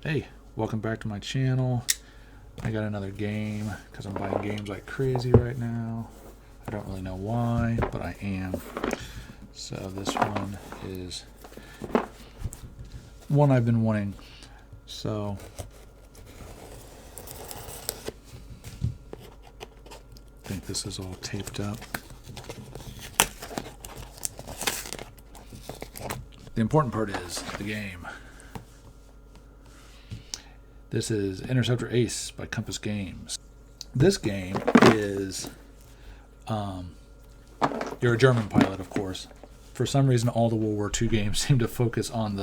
Hey, welcome back to my channel. I got another game because I'm buying games like crazy right now. I don't really know why, but I am. So this one is one I've been wanting. So I think this is all taped up. The important part is the game. This is Interceptor Ace by compassgames. This game is, you're a German pilot, of course. For some reason, all the World War II games seem to focus on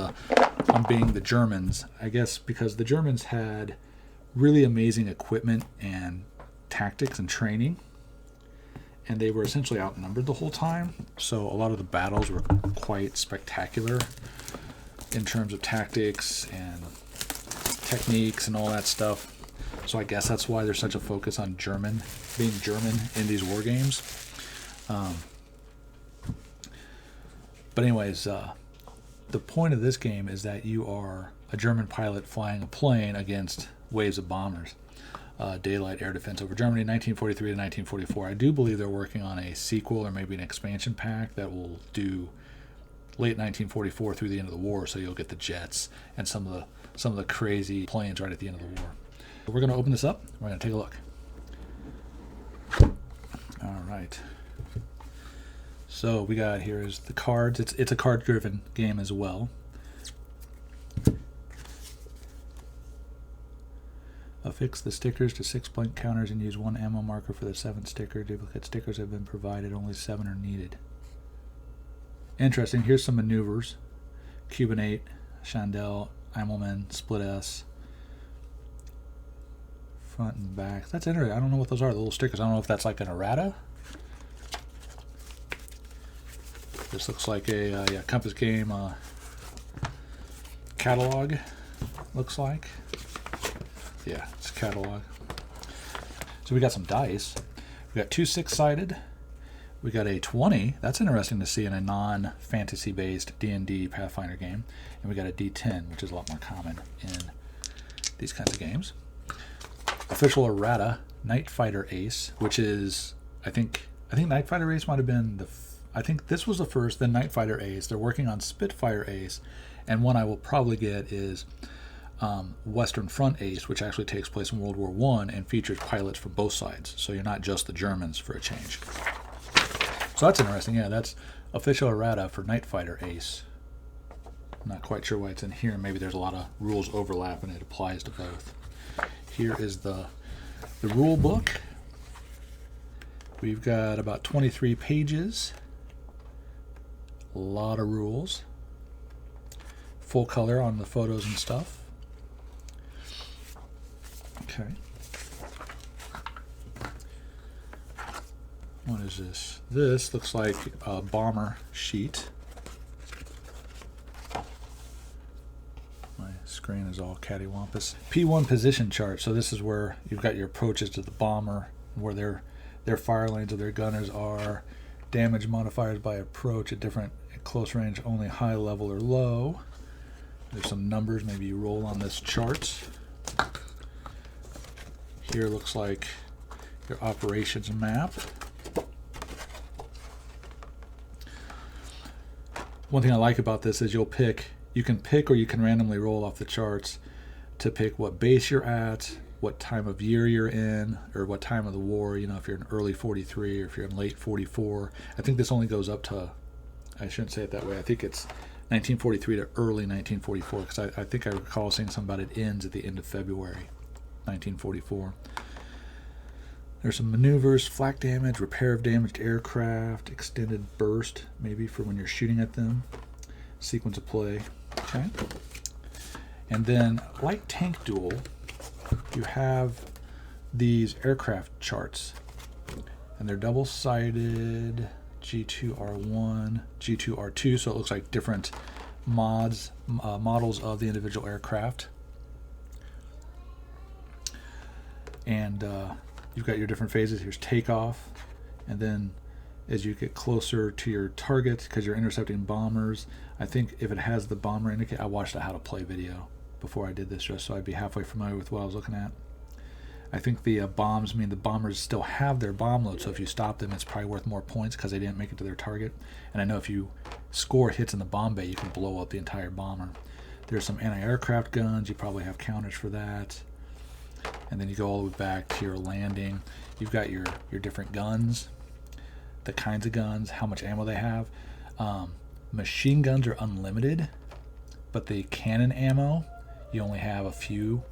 being the Germans. I guess because the Germans had really amazing equipment and tactics and training, and they were essentially outnumbered the whole time. So a lot of the battles were quite spectacular in terms of tactics and techniques and all that stuff. So I guess that's why there's such a focus on being German in these war games. But anyways, the point of this game is that you are a German pilot flying a plane against waves of bombers. Daylight air defense over Germany, 1943 to 1944. I do believe they're working on a sequel or maybe an expansion pack that will do late 1944 through the end of the war, so you'll get the jets and some of the crazy planes right at the end of the war. We're going to open this up. We're going to take a look. All right. So we got here is the cards. It's a card-driven game as well. Affix the stickers to 6 blank counters and use 1 ammo marker for the 7th sticker. Duplicate stickers have been provided. Only 7 are needed. Interesting. Here's some maneuvers. Cubanate, Chandelle, Eimelman, Split S. Front and back. That's interesting. I don't know what those are, the little stickers. I don't know if that's like an errata. This looks like a compass game catalog. Looks like. Yeah, it's a catalog. So we got some dice. We got 2 6-sided. We got a 20. That's interesting to see in a non-fantasy based D&D Pathfinder game. And we got a D10, which is a lot more common in these kinds of games. Official errata, Night Fighter Ace, which is, I think Night Fighter Ace might have been I think this was the first, then Night Fighter Ace. They're working on Spitfire Ace, and one I will probably get is Western Front Ace, which actually takes place in World War I and features pilots from both sides. So you're not just the Germans for a change. So that's interesting. Yeah, that's official errata for Night Fighter Ace. I'm not quite sure why it's in here. Maybe there's a lot of rules overlap and it applies to both. Here is the rule book. We've got about 23 pages. A lot of rules. Full color on the photos and stuff. Okay. What is this? This looks like a bomber sheet. My screen is all cattywampus. P1 position chart. So this is where you've got your approaches to the bomber, where their fire lanes of their gunners are, damage modifiers by approach at close range, only high level or low. There's some numbers. Maybe you roll on this chart. Here looks like your operations map. One thing I like about this is you can pick or you can randomly roll off the charts to pick what base you're at, what time of year you're in, or what time of the war, if you're in early 43 or if you're in late 44. I think this only goes up to, I shouldn't say it that way, I think it's 1943 to early 1944, because I think I recall seeing something about it ends at the end of February 1944. There's some maneuvers, flak damage, repair of damaged aircraft, extended burst, maybe for when you're shooting at them, sequence of play. Okay. And then, like Tank Duel, you have these aircraft charts, and they're double-sided, G2R1, G2R2, so it looks like different models of the individual aircraft. And you've got your different phases. Here's takeoff, and then as you get closer to your target, because you're intercepting bombers, I think if it has the bomber indicator, I watched a how to play video before I did this, just so I'd be halfway familiar with what I was looking at. I think the bombs mean the bombers still have their bomb load, so if you stop them, it's probably worth more points because they didn't make it to their target. And I know if you score hits in the bomb bay, you can blow up the entire bomber. There's some anti-aircraft guns. You probably have counters for that. And then you go all the way back to your landing. You've got your different guns, the kinds of guns, how much ammo they have. Machine guns are unlimited, but the cannon ammo, you only have a few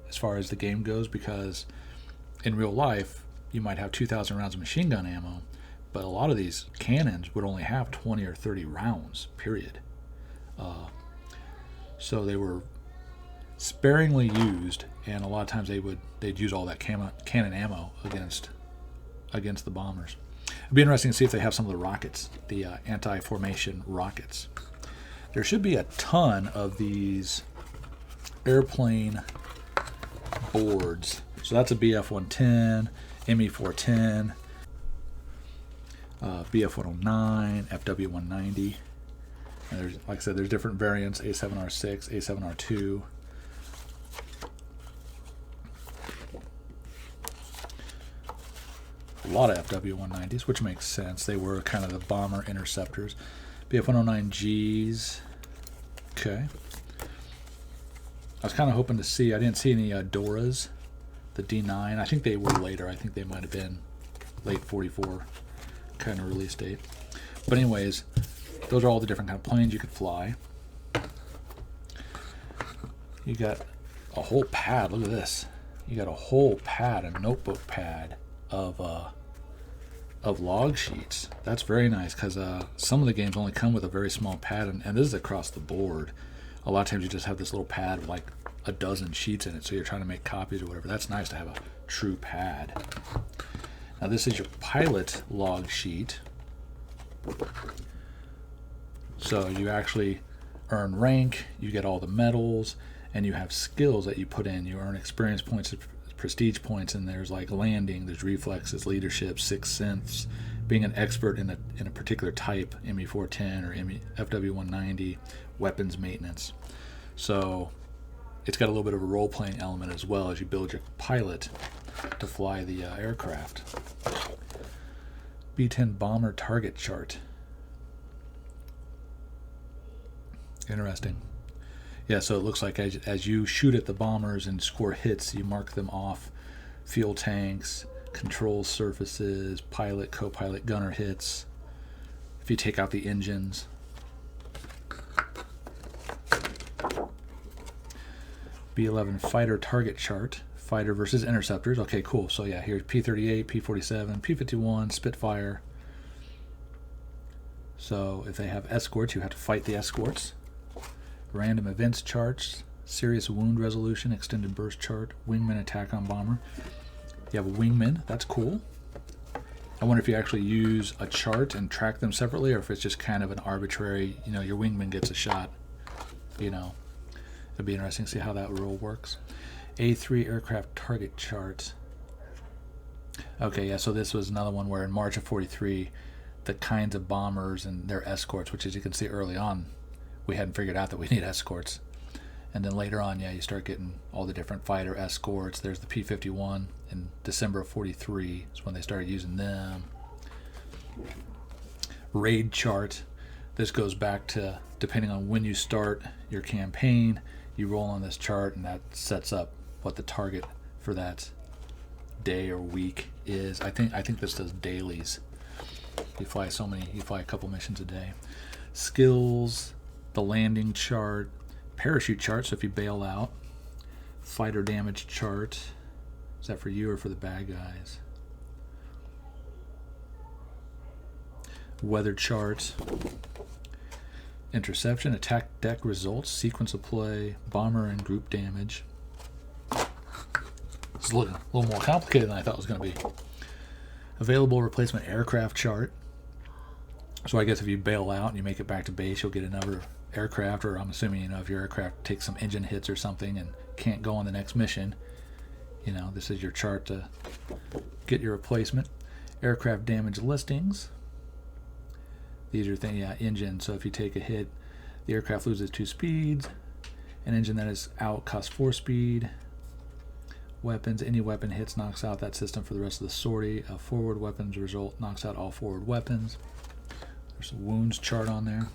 as far as the game goes, because in real life you might have 2,000 rounds of machine gun ammo, but a lot of these cannons would only have 20 or 30 rounds, period. So they were sparingly used, and a lot of times they'd use all that cannon ammo against the bombers. It'd be interesting to see if they have some of the rockets, the anti-formation rockets. There should be a ton of these airplane boards. So that's a BF-110, ME-410, BF-109, FW-190. And there's, like I said, there's different variants: A7R6, A7R2. A lot of FW-190s, which makes sense. They were kind of the bomber interceptors. BF-109Gs. Okay. I was kind of hoping to see, I didn't see any Doras, the D9. I think they were later. I think they might have been late 44 kind of release date. But anyways, those are all the different kind of planes you could fly. You got a whole pad. Look at this. You got a whole pad, a notebook pad of log sheets. That's very nice, because some of the games only come with a very small pad, and this is across the board. A lot of times you just have this little pad with like a dozen sheets in it, so you're trying to make copies or whatever. That's nice to have a true pad. Now this is your pilot log sheet. So you actually earn rank, you get all the medals, and you have skills that you put in. You earn experience points, prestige points, and there's like landing, there's reflexes, leadership, sixth sense, being an expert in a particular type, ME-410 or FW-190, weapons maintenance. So it's got a little bit of a role-playing element as well as you build your pilot to fly the aircraft. B-10 bomber target chart. Interesting. Yeah, so it looks like as you shoot at the bombers and score hits, you mark them off. Fuel tanks, control surfaces, pilot, co-pilot, gunner hits. If you take out the engines. B-11 fighter target chart. Fighter versus interceptors. Okay, cool. So yeah, here's P-38, P-47, P-51, Spitfire. So if they have escorts, you have to fight the escorts. Random events charts, serious wound resolution, extended burst chart, wingman attack on bomber. You have a wingman, that's cool. I wonder if you actually use a chart and track them separately, or if it's just kind of an arbitrary, your wingman gets a shot. It'd be interesting to see how that rule works. A3 aircraft target chart. Okay, yeah, so this was another one where in March of 43, the kinds of bombers and their escorts, which as you can see early on, we hadn't figured out that we need escorts. And then later on, yeah, you start getting all the different fighter escorts. There's the P-51 in December of 43 is when they started using them. Raid chart. This goes back to, depending on when you start your campaign, you roll on this chart, and that sets up what the target for that day or week is. I think this does dailies. You fly a couple missions a day. Skills, the landing chart, parachute chart, so if you bail out. Fighter damage chart. Is that for you or for the bad guys? Weather chart. Interception, attack deck results, sequence of play, bomber and group damage. It's a little more complicated than I thought it was going to be. Available replacement aircraft chart. So I guess if you bail out and you make it back to base, you'll get another aircraft, or I'm assuming, if your aircraft takes some engine hits or something and can't go on the next mission, this is your chart to get your replacement. Aircraft damage listings. These are things, engine. So if you take a hit, the aircraft loses 2 speeds. An engine that is out costs 4 speed. Weapons, any weapon hits knocks out that system for the rest of the sortie. A forward weapons result knocks out all forward weapons. There's a wounds chart on there.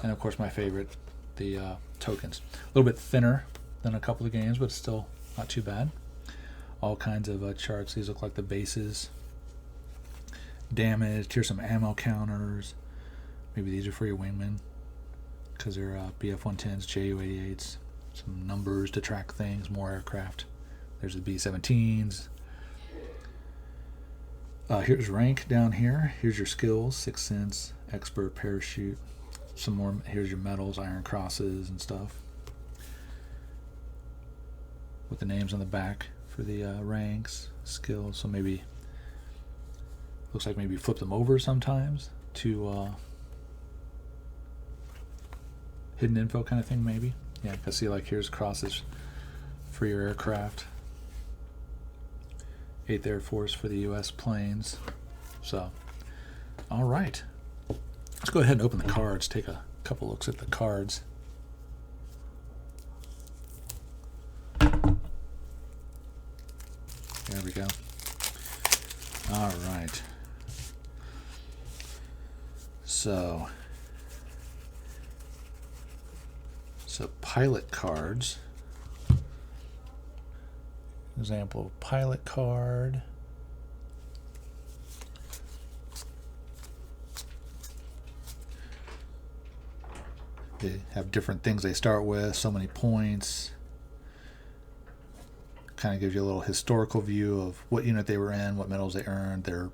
And of course my favorite, the tokens. A little bit thinner than a couple of games, but still not too bad. All kinds of charts. These look like the bases. Damage. Here's some ammo counters. Maybe these are for your wingmen because they're BF-110s, JU-88s. Some numbers to track things, more aircraft. There's the B-17s. Here's rank down here. Here's your skills, 6 cents, expert, parachute. Some more. Here's your medals, iron crosses and stuff. With the names on the back for the ranks, skills. So maybe, looks like maybe flip them over sometimes to hidden info kind of thing maybe. Yeah, I see like here's crosses for your aircraft. 8th Air Force for the U.S. planes. So, all right. Let's go ahead and open the cards, take a couple looks at the cards. There we go. All right. So pilot cards. Example of pilot card. They have different things they start with, so many points. Kind of gives you a little historical view of what unit they were in, what medals they earned, their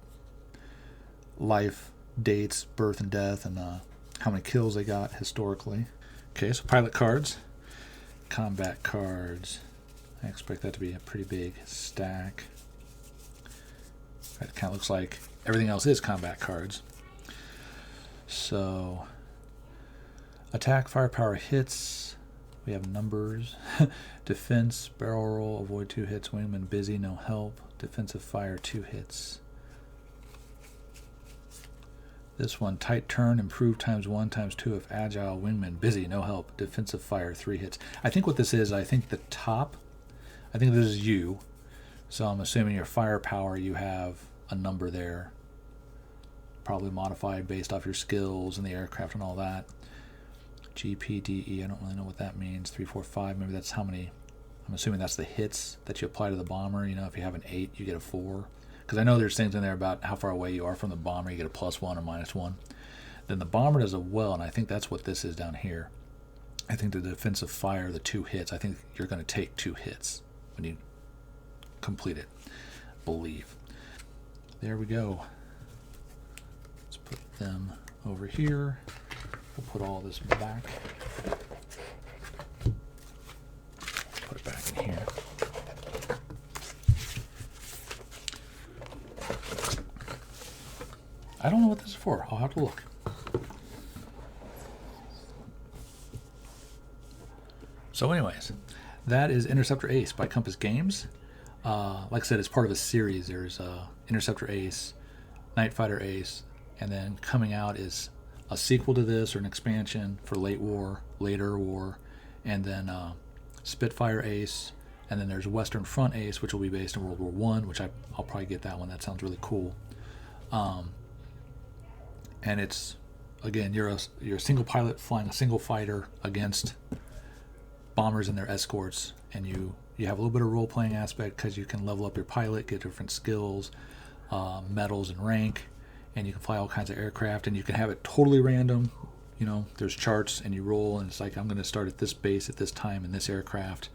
life dates, birth and death, and how many kills they got historically. Okay, so pilot cards, combat cards. I expect that to be a pretty big stack. It kind of looks like everything else is combat cards. So, attack, firepower, hits. We have numbers. Defense, barrel roll, avoid 2 hits, wingman busy, no help. Defensive fire, 2 hits. This one, tight turn, improve ×1 ×2 if agile, wingman busy, no help. Defensive fire, 3 hits. I think what this is, I think the top, I think this is you. So I'm assuming your firepower, you have a number there. Probably modified based off your skills and the aircraft and all that. GPDE, I don't really know what that means. 3, 4, 5, maybe that's how many. I'm assuming that's the hits that you apply to the bomber. You know, if you have an 8, you get a 4. Because I know there's things in there about how far away you are from the bomber. You get a +1 or -1. Then the bomber does a well, and I think that's what this is down here. I think the defensive fire, the 2 hits, I think you're going to take 2 hits when you complete it, believe. There we go. Let's put them over here. We'll put all this back. Put it back in here. I don't know what this is for. I'll have to look. So anyways, that is Interceptor Ace by Compass Games. Like I said, it's part of a series. There's Interceptor Ace, Night Fighter Ace, and then coming out is a sequel to this or an expansion for later war, and then Spitfire Ace, and then there's Western Front Ace, which will be based in World War I, which I'll probably get that one. That sounds really cool. And it's, again, you're a single pilot flying a single fighter against bombers and their escorts, and you have a little bit of role-playing aspect because you can level up your pilot, get different skills, medals and rank, and you can fly all kinds of aircraft, and you can have it totally random. You know, there's charts, and you roll, and it's like, I'm going to start at this base at this time in this aircraft.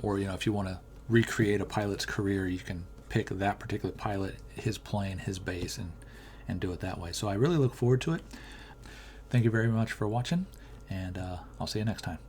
Or, you know, if you want to recreate a pilot's career, you can pick that particular pilot, his plane, his base, and do it that way. So I really look forward to it. Thank you very much for watching, and I'll see you next time.